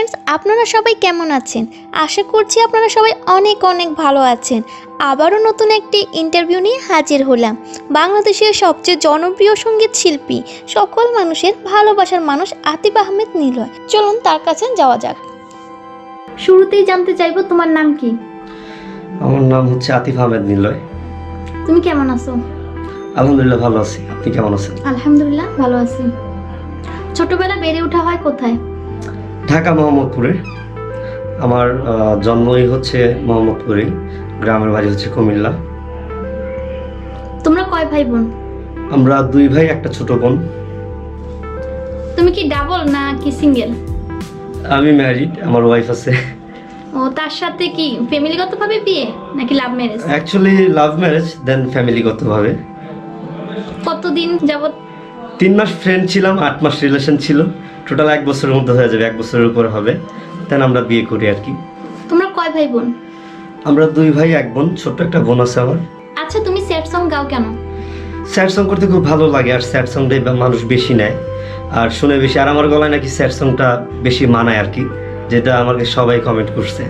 Friends, আপনারা সবাই কেমন আছেন? আশা করছি আপনারা সবাই অনেক অনেক ভালো আছেন। আবারও নতুন একটি ইন্টারভিউ নিয়ে হাজির হলাম। বাংলাদেশের সবচেয়ে জনপ্রিয় সঙ্গীত শিল্পী, সকল মানুষের ভালোবাসার মানুষ আতিফ আহমেদ নিলয়। চলুন তার কাছে যাওয়া যাক। শুরুতেই জানতে চাইবো তোমার নাম কি? আমার নাম হচ্ছে আতিফ আহমেদ নিলয়। তুমি কেমন আছো? আলহামদুলিল্লাহ ভালো আছি। আপনি কেমন আছেন? আলহামদুলিল্লাহ ভালো আছি। ছোটবেলা বেড়ে ওঠা হয় কোথায়? ঢাকা মোহাম্মদপুরে। আমার জন্মই হচ্ছে মোহাম্মদপুরে, গ্রামের বাড়ি হচ্ছে কুমিল্লা। তোমরা কয় ভাই বোন? আমরা দুই ভাই, একটা ছোট বোন। তুমি কি ডাবল না কি সিঙ্গেল? আমি ম্যারিড, আমার ওয়াইফ আছে। ও, তার সাথে কি ফ্যামিলিগতভাবে বিয়ে নাকি love marriage? Actually love marriage, then ফ্যামিলিগতভাবে। কতদিন যাবত? 3 মাস ফ্রেন্ড ছিলাম, 8 মাস রিলেশন ছিল। টোটাল 1 বছরের মধ্যে হয়ে যাবে, 1 বছরের উপর হবে। দেন আমরা বিয়ে করি আর কি। তোমরা কয় ভাই বোন? আমরা 2 ভাই 1 বোন, ছোট্ট একটা বোন আছে আমার। আচ্ছা, তুমি স্যাড সং গাও কেন? স্যাড সং করতে খুব ভালো লাগে, আর স্যাড সংটাই মানুষ বেশি নেয় আর শুনে বেশি। আর আমার গলায় নাকি স্যাড সংটা বেশি মানায় আর কি, যেটা আমাকে সবাই কমেন্ট করছে।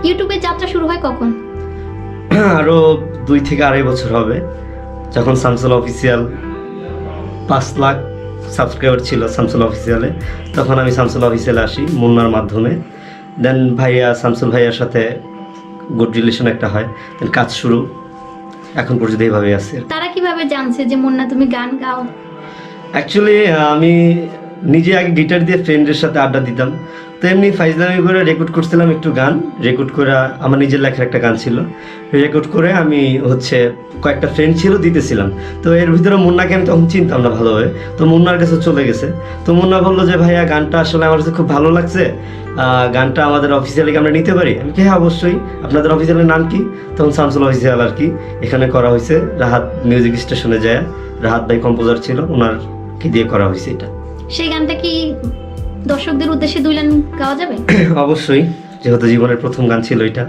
ইউটিউবে যাত্রা শুরু হয় কখন? আরও 2 থেকে 2.5 বছর হবে, যখন শামসুল অফিসিয়াল 5 লাখ সাবস্ক্রাইবার ছিল শামসুল অফিসিয়ালে, তখন আমি শামসুল অফিসিয়ালে আসি মুন্নার মাধ্যমে। দেন শামসুল ভাইয়ার সাথে গুড রিলেশন একটা হয়, দেন কাজ শুরু, এখন পর্যন্ত এইভাবেই আছে। তারা কিভাবে জানছে যে মুন্না তুমি গান গাও? অ্যাকচুয়ালি আমি নিজে আগে গিটার দিয়ে ফ্রেন্ডের সাথে আড্ডা দিতাম, তো এমনি ফাইজলামি করে রেকর্ড করছিলাম একটু গান। রেকর্ড করে আমার নিজের লেখার একটা গান ছিল, রেকর্ড করে আমি হচ্ছে কয়েকটা ফ্রেন্ড ছিল দিতেছিলাম। তো এর ভিতরে মুন্নাকে আমি তখন চিনতাম না ভালোভাবে, তো মুন্নার কাছে চলে গেছে। তো মুন্না বললো যে ভাইয়া গানটা আসলে আমার কাছে খুব ভালো লাগছে, গানটা আমাদের অফিসিয়ালি আমরা নিতে পারি? আমি কি হ্যাঁ অবশ্যই। আপনাদের অফিসিয়ালের নাম কি? তখন শামসুল অফিসিয়াল আর কি এখানে করা হয়েছে, রাহাত মিউজিক স্টেশনে যায়। রাহাত ভাই কম্পোজার ছিল, ওনারকে দিয়ে করা হয়েছে এটা। সেই গানটা কি দর্শকদের উদ্দেশ্যে 2 লাইন গাওয়া যাবে? অবশ্যই, যেহেতু জীবনের প্রথম গান ছিল এটা।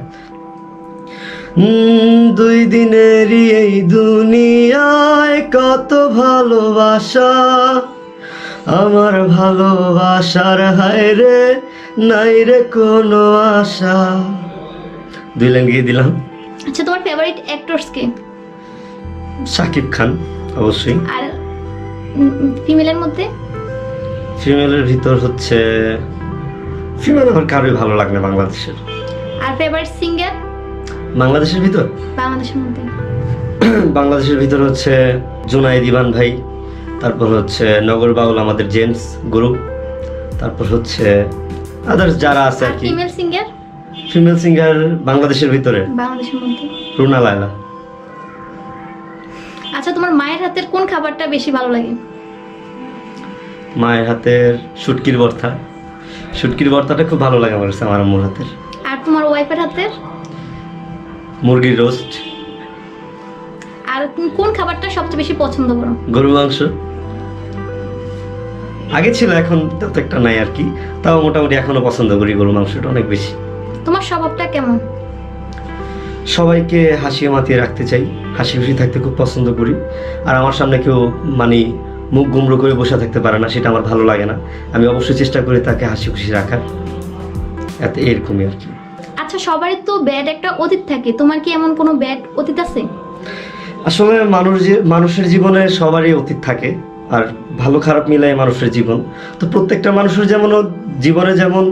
2 দিনেরই এই দুনিয়ায় কত ভালোবাসা, আমার ভালোবাসার হায় রে নাই রে কোনো আশা। 2 লাইন গিয়ে দিলাম। আচ্ছা, তোমার ফেভারিট অ্যাক্টরস কে? শাকিব খান অবশ্যই। আর ফিমেলের মধ্যে? ফিমেলের ভিতর হচ্ছে ফিমেল আমার কারোই ভালো লাগে না বাংলাদেশের। আর ফেভারিট সিঙ্গার বাংলাদেশের ভিতর বাংলাদেশের মধ্যে? বাংলাদেশের ভিতর হচ্ছে জুনায়েদ ইভান ভাই, তারপর হচ্ছে নগর বাউল আমাদের জেমস গ্রুপ, তারপর হচ্ছে আদার্স যারা আছে আর কি। Female singer? ফিমেল সিঙ্গার বাংলাদেশের ভিতরে বাংলাদেশের মধ্যে রুনা লায়লা। আচ্ছা, তোমার মায়ের হাতের কোন খাবারটা বেশি ভালো লাগে? মায়ের হাতের শুটকির ভর্তা। শুটকির ভর্তাটা খুব ভালো লাগে আমার কাছে, আমার আম্মুর হাতের। আর তোমার ওয়াইফের হাতের? মুরগির রোস্ট। আর তুমি কোন খাবারটা সবচেয়ে বেশি পছন্দ করো? গরু মাংস। আগে ছিল, এখন তত একটা নাই আর কি, তাও মোটামুটি এখনো পছন্দ করি গরু মাংসটা অনেক বেশি। তোমার স্বভাবটা কেমন? সবাইকে হাসিয়ে মাতিয়ে রাখতে চাই, হাসি খুশি থাকতে খুব পছন্দ করি। আর আমার সামনে কেউ মানে মুখ গুমড়ো করে বসে থাকতে পারে না, সেটা আমার ভালো লাগে না। আমি অবশ্যই চেষ্টা করি তাকে হাসি খুশি রাখার, এত এরকমই আর কি। আচ্ছা, সবারই তো ব্যাড একটা অতীত থাকে, তোমার কি এমন কোনো ব্যাড অতীত আছে? আসলে মানুষের জীবনে সবারই অতীত থাকে, আর ভালো খারাপ মিলাই মানুষের জীবন। তো প্রত্যেকটা মানুষের যেমন জীবনে যেমন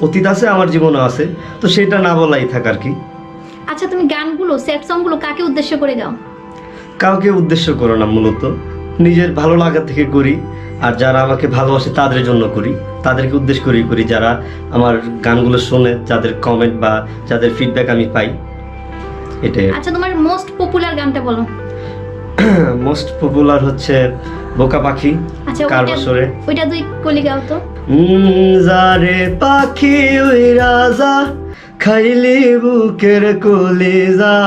অতীত আছে, আমার জীবনও আছে, তো সেটা না বলাই থাক আর কি। আচ্ছা, তুমি গানগুলো স্যাড সংগুলো কাকে উদ্দেশ্য করে গাও? কাউকে উদ্দেশ্য করো না, মূলত নিজের ভালো লাগা থেকে করি। আর যারা আমাকে ভালোবাসে তাদের জন্য করি, তাদেরকে উদ্দেশ্য করেই করি। যারা আমার গানগুলো শোনে, যাদের কমেন্ট বা যাদের ফিডব্যাক আমি পাই, এটাই। আচ্ছা, তোমার মোস্ট পপুলার গানটা বলো। মোস্ট পপুলার হচ্ছে বোকা পাখি। আচ্ছা, কার বছরে ওইটা 2 কলি গাও তো। যারে পাখি ওই রাজা, খাইলি বুকের কলিজা,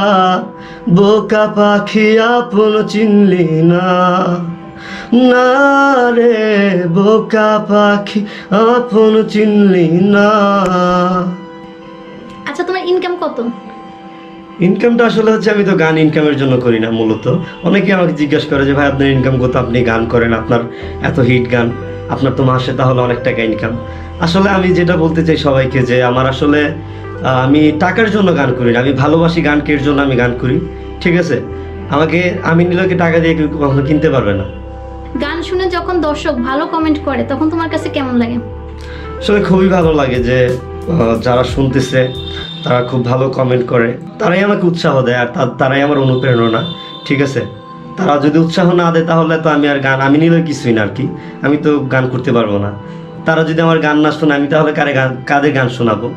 বোকা পাখি আপন চিনলি না, না রে বোকা পাখি আপন চিনলি না। আচ্ছা, তোমার ইনকাম কত? ইনকামটা আসলে হচ্ছে আমি তো গান ইনকামের জন্য করি না মূলত। অনেকে আমাকে জিজ্ঞাসা করে যে ভাই আপনার ইনকাম কত, আপনি গান করেন, আপনার এত হিট গান, আপনার তো মাসে তাহলে অনেক টাকা ইনকাম। আসলে আমি যেটা বলতে চাই সবাইকে যে আমার আসলে আমি টাকার জন্য গান করি না, আমি ভালোবাসি গানকে, এর জন্য আমি গান করি। ঠিক আছে, আমাকে আমি নিলকে টাকা দিয়ে কেউ কখনো কিনতে পারবে না। গান শুনে যখন দর্শক ভালো কমেন্ট করে তখন তোমার কাছে কেমন লাগে? আসলে খুবই ভালো লাগে যে যারা শুনতেছে তারা খুব ভালো কমেন্ট করে, তারাই আমাকে উৎসাহ দেয়, আর তারাই আমার অনুপ্রেরণা। ঠিক আছে, তারা যদি উৎসাহ না দেয় তাহলে তো আমি আর গান, আমি নিলে কিছুই না আর কি, আমি তো গান করতে পারবো না। তারা যদি আমার গান না শোনে আমি তাহলে কাদের গান শোনাবো?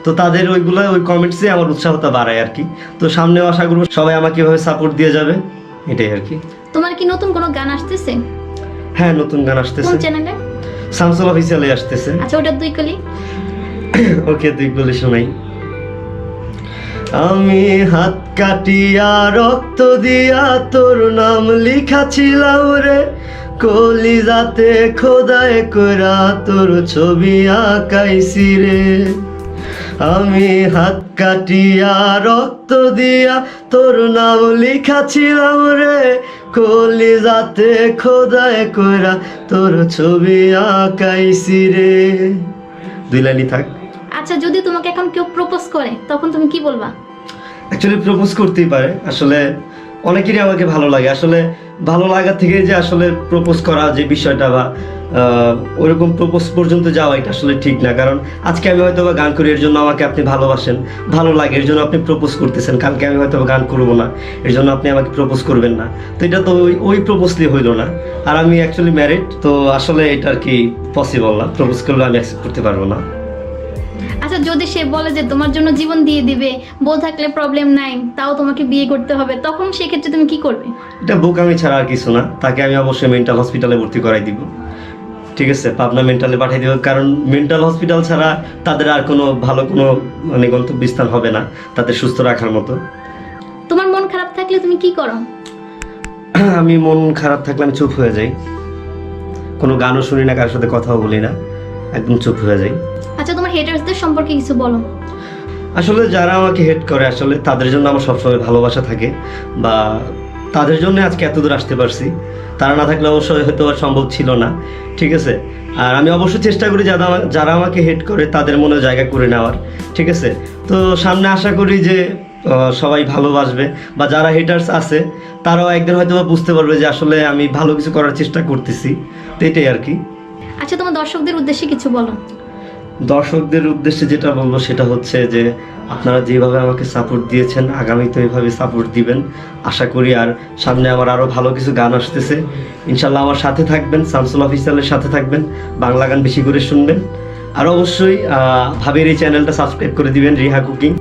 তো তাদের ওই কমেন্টসে আমার উৎসাহটা বাড়ায় আর কি। তো সামনেও আশা করবো সবাই আমাকে এভাবে সাপোর্ট দিয়ে যাবে, এটাই আর কি। তোমার কি নতুন কোনো গান আসতেছে? হ্যাঁ, নতুন গান আসতেছে। কোন চ্যানেলে? শামসুল অফিসিয়ালে আসতেছে। আচ্ছা, ওটা 2 কলি। ওকে, 2 কলি শোনাই। আমি হাত কাটিয়া রক্ত দিয়া তোর নাম লিখাছিলাম রে, কলিজাতে খোদাই কইরা তোর ছবি আঁকাইছি রে। আমি হাত কাটিয়া রক্ত দিয়া তোর নাম লিখাছিলাম রে, কলিজাতে খোদাই কইরা তোর ছবি আঁকাইছি রে। 2 লাইনই থাক। আচ্ছা, যদি তোমাকে এখন কেউ প্রপোজ করে তখন তুমি কি বলবা? অ্যাকচুয়ালি প্রপোজ করতেই পারে, আসলে অনেকেরই আমাকে ভালো লাগে। আসলে ভালো লাগা থেকে যে আসলে প্রপোজ করা যে বিষয়টা বা ওরকম প্রপোজ পর্যন্ত যাওয়া, এটা আসলে ঠিক না। কারণ আজকে আমি হয়তো বা গান করি, এর জন্য আমাকে আপনি ভালোবাসেন, ভালো লাগে, এর জন্য আপনি প্রপোজ করতেছেন। কালকে আমি হয়তো গান করবো না, এর জন্য আপনি আমাকে প্রপোজ করবেন না। তো এটা তো ওই প্রপোজলি হইলো না। আর আমি অ্যাকচুয়ালি ম্যারিড, তো আসলে এটা আর কি পসিবল না, প্রপোজ করলে আমি অ্যাকসেপ্ট করতে পারবো না। আচ্ছা, যদি সে বলে যে তোমার জন্য জীবন দিয়ে দিবে, বউ থাকলে প্রবলেম নাই, তাও তোমাকে বিয়ে করতে হবে, তখন সেক্ষেত্রে তুমি কি করবে? এটা বোকামি ছাড়া আর কিছু না। তাকে আমি অবশ্যই মেন্টাল হসপিটালে ভর্তি করাই দিব। ঠিক আছে, পাবনা মেন্টালে পাঠিয়ে দিব, কারণ মেন্টাল হসপিটাল ছাড়া তাদের আর কোনো ভালো কোনো মানে গন্তব্যস্থান হবে না তাদের সুস্থ রাখার মতো। তোমার মন খারাপ থাকলে তুমি কি করো? আমি মন খারাপ থাকলে আমি চুপ হয়ে যাই, কোনো গানও শুনি না, কারোর সাথে কথাও বলি না, একদম চুপ হয়ে যাই। আচ্ছা, তোমার হেটার্সদের সম্পর্কে কিছু বলো। আসলে যারা আমাকে হেট করে আসলে তাদের জন্য আমার সবসময় ভালোবাসা থাকে, বা তাদের জন্য আজকে এত দূর আসতে পারছি। তারা না থাকলে অবশ্যই হয়তো আর সম্ভব ছিল না। ঠিক আছে, আর আমি অবশ্যই চেষ্টা করি যারা আমাকে হেট করে তাদের মনে জায়গা করে নেওয়ার। ঠিক আছে, তো সামনে আশা করি যে সবাই ভালোবাসবে, বা যারা হেটার্স আছে তারাও একদিন হয়তো বুঝতে পারবে যে আসলে আমি ভালো কিছু করার চেষ্টা করতেছি। তো এটাই আর কি। আচ্ছা, তোমার দর্শকদের উদ্দেশ্যে কিছু বলো। দর্শকদের উদ্দেশ্যে যেটা বলবো সেটা হচ্ছে যে আপনারা যেভাবে আমাকে সাপোর্ট দিয়েছেন আগামীতে এইভাবে সাপোর্ট দিবেন আশা করি। আর সামনে আমার আরও ভালো কিছু গান আসতেছে, ইনশাল্লাহ আমার সাথে থাকবেন, শামসুল অফিসিয়ালের সাথে থাকবেন, বাংলা গান বেশি করে শুনবেন। আর অবশ্যই ভাবির এই চ্যানেলটা সাবস্ক্রাইব করে দিবেন, রিহা কুকিং।